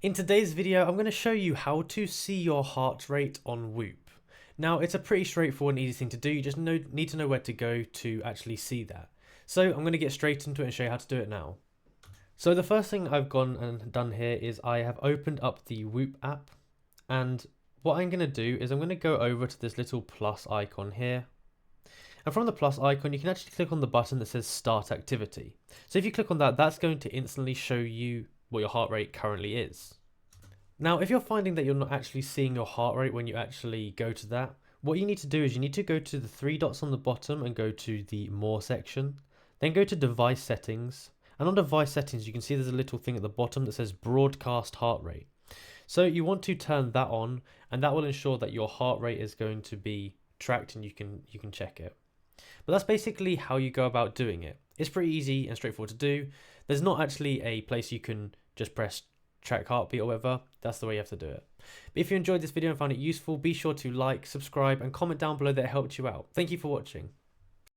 In today's video, I'm going to show you how to see your heart rate on Whoop. Now, it's a pretty straightforward and easy thing to do. You just need to know where to go to actually see that. So I'm going to get straight into it and show you how to do it now. So the first thing I've gone and done here is I have opened up the Whoop app, and what I'm going to do is I'm going to go over to this little plus icon here. And from the plus icon, you can actually click on the button that says Start Activity. So if you click on that, that's going to instantly show you what your heart rate currently is. Now, if you're finding that you're not actually seeing your heart rate when you actually go to that, what you need to do is you need to go to the three dots on the bottom and go to the More section. Then go to Device Settings. And on Device Settings, you can see there's a little thing at the bottom that says Broadcast Heart Rate. So you want to turn that on, and that will ensure that your heart rate is going to be tracked and you can check it. But that's basically how you go about doing it. It's pretty easy and straightforward to do. There's not actually a place you can just press track heartbeat or whatever. That's the way you have to do it. But if you enjoyed this video and found it useful, be sure to like, subscribe and comment down below that it helped you out. Thank you for watching.